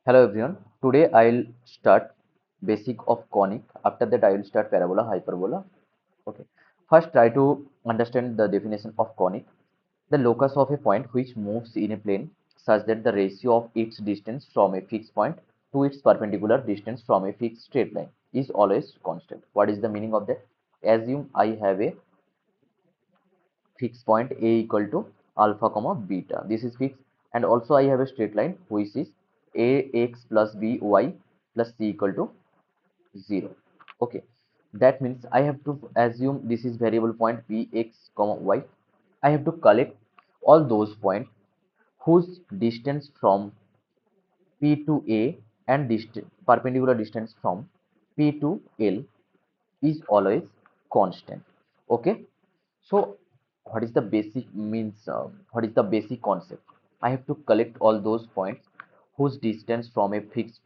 Hello everyone. Today I'll start basic of conic. After that I will start parabola, hyperbola. Okay. First try to understand the definition of conic. The locus of a point which moves in a plane such that the ratio of its distance from a fixed point to its perpendicular distance from a fixed straight line is always constant. What is the meaning of that? Assume I have a fixed point a equal to alpha comma beta. This is fixed, and also I have a straight line which is ax plus by plus c equal to 0. Okay, that means I have to assume this is variable point px comma y. I have to collect all those points whose distance from p to a and perpendicular distance from p to l is always constant. Okay, so what is the basic means, what is the basic concept? I have to collect all those points whose distance from a fixed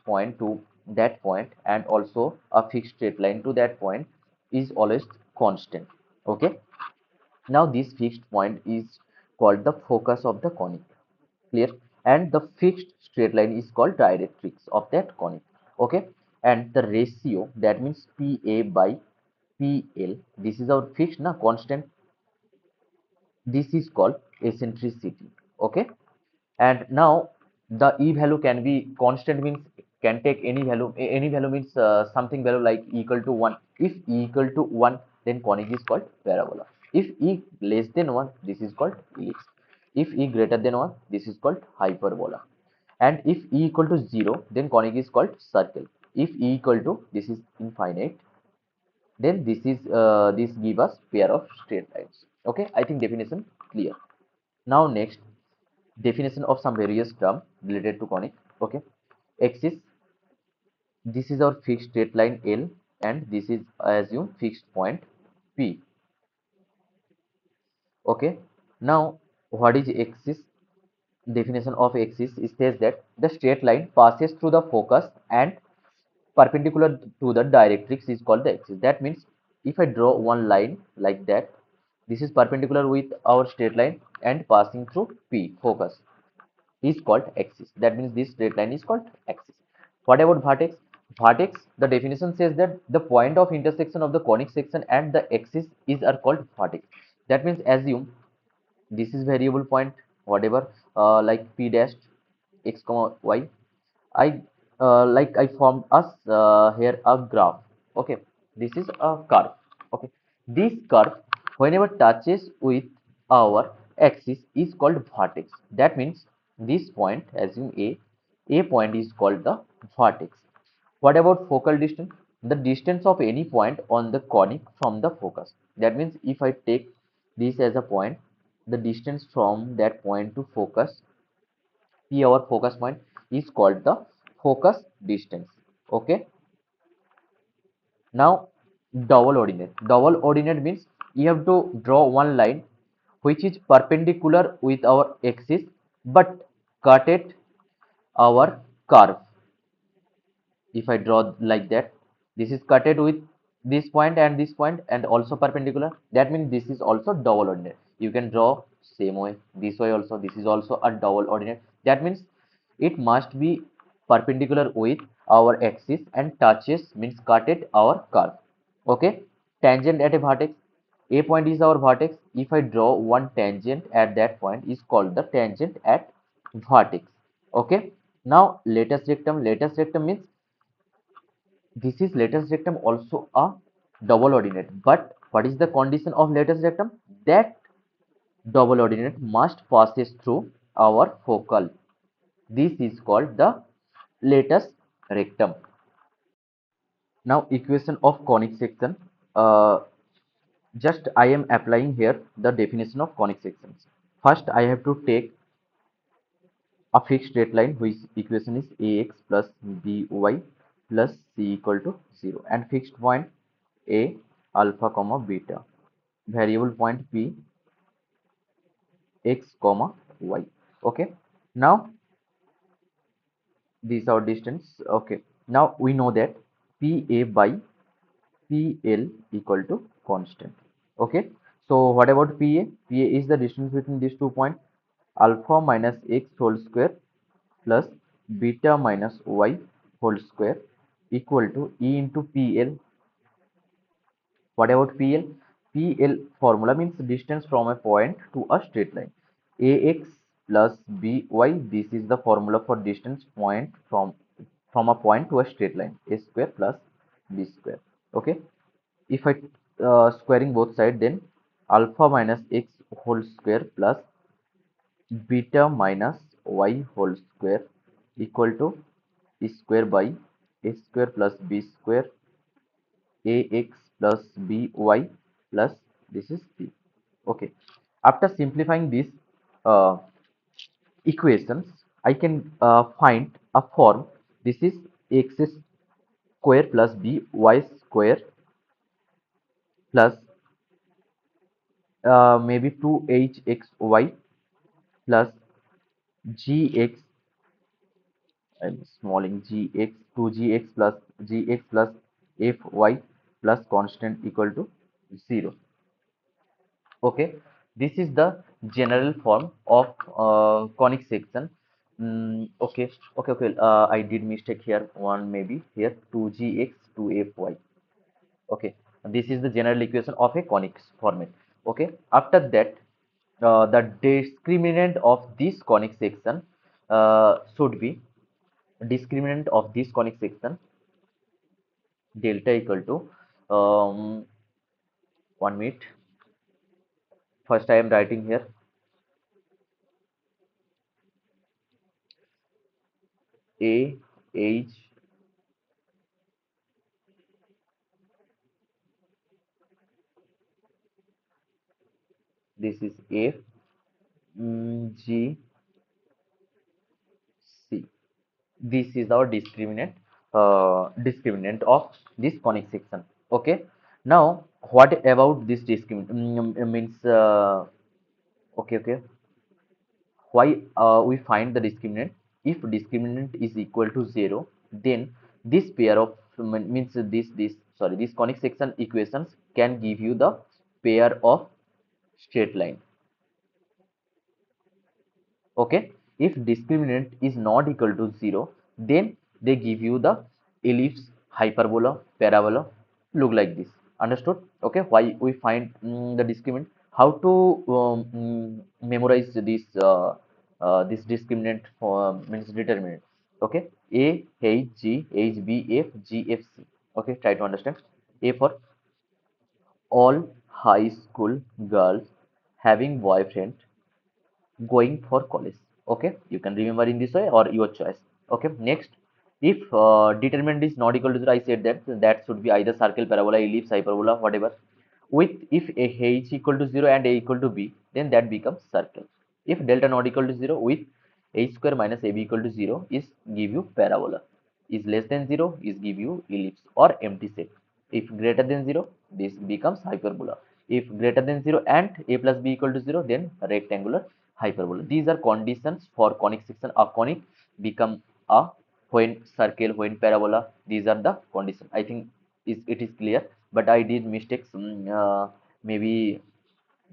point to that point and also a fixed straight line to that point is always constant. Okay, now this fixed point is called the focus of the conic. Clear? And the fixed straight line is called directrix of that conic. Okay, and the ratio, that means pa by pl, this is our fixed na constant, this is called eccentricity. Okay, and now the e value can be constant, means can take any value. Any value means something value like equal to 1. If e equal to 1, then conic is called parabola. If e less than 1, this is called ellipse. If e greater than 1, this is called hyperbola. And if e equal to 0, then conic is called circle. If e equal to this is infinite, then this give us pair of straight lines. Okay, I think definition clear. Now next, definition of some various term related to conic. Okay, axis, this is our fixed straight line L, and this is assume fixed point P. Okay, now what is axis? Definition of axis says that the straight line passes through the focus and perpendicular to the directrix is called the axis. That means if I draw one line like that, this is perpendicular with our straight line and passing through P focus is called axis. That means this straight line is called axis. What about vertex? Vertex, the definition says that the point of intersection of the conic section and the axis is are called vertex. That means assume this is variable point, whatever, like p dash x comma y. I like I formed us here a graph. Okay, this is a curve. Okay, this curve whenever touches with our axis is called vertex. That means this point, assume a point is called the vertex. What about focal distance? The distance of any point on the conic from the focus. That means if I take this as a point, the distance from that point to focus, P our focus point, is called the focus distance. Okay. Now double ordinate. Double ordinate means you have to draw one line which is perpendicular with our axis but cut at our curve. If I draw like that, this is cutted with this point and also perpendicular. That means this is also double ordinate. You can draw same way, this way also. This is also a double ordinate. That means it must be perpendicular with our axis and touches means cut at our curve. Okay, tangent at a vertex. A point is our vertex. If I draw one tangent at that point is called the tangent at vertex. Okay. Now latus rectum. Latus rectum means this is latus rectum also a double ordinate. But what is the condition of latus rectum? That double ordinate must passes through our focal. This is called the latus rectum. Now equation of conic section. Uh, just I am applying here the definition of conic sections. First I have to take a fixed straight line which equation is ax plus by plus c equal to 0, and fixed point a alpha comma beta, variable point p x comma y. Okay, now these are distance. Okay, now we know that pa by pl equal to constant. Okay, so what about pa is the distance between these 2 points, alpha minus x whole square plus beta minus y whole square equal to E into PL. What about PL? PL formula means distance from a point to a straight line. AX plus BY, this is the formula for distance point from a point to a straight line. A square plus B square. Okay. If I squaring both sides, then alpha minus x whole square plus beta minus y whole square equal to a square by a square plus b square ax plus by plus this is c. Okay. After simplifying these uh, equations, I can find a form. This is x square plus by square plus maybe 2hxy plus gx, I'm smalling gx, 2gx plus gx plus fy plus constant equal to 0. Okay, this is the general form of conic section. Okay. I did mistake here. One maybe here 2gx 2fy. Okay, this is the general equation of a conic format. Okay, after that, the discriminant of this conic section should be discriminant of this conic section delta equal to 1 minute. First, I am writing here a h, this is f, g, c. This is our discriminant of this conic section. Okay. Now, what about this discriminant? Means okay. Why we find the discriminant? If discriminant is equal to 0, then this pair of means this conic section equations can give you the pair of straight line. Okay, if discriminant is not equal to 0, then they give you the ellipse, hyperbola, parabola, look like this. Understood? Okay, why we find the discriminant, how to memorize this discriminant for means determinant. Okay, a h g h b f g f c. Okay, try to understand. A for all high school girls having boyfriend going for college. Okay, you can remember in this way or your choice. Okay, next, if determinant is not equal to 0, I said that that should be either circle, parabola, ellipse, hyperbola, whatever. With if a h equal to 0 and a equal to b, then that becomes circle. If delta not equal to 0, with h square minus ab equal to 0 is give you parabola, is less than 0 is give you ellipse or empty set. If greater than 0, this becomes hyperbola. If greater than 0 and a plus b equal to 0, then rectangular hyperbola. These are conditions for conic section. A conic become a when circle, when parabola. These are the conditions. I think it is clear, but I did mistakes. Maybe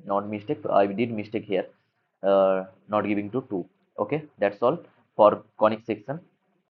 not mistake. I did mistake here. Not giving to 2. Okay, that's all for conic section.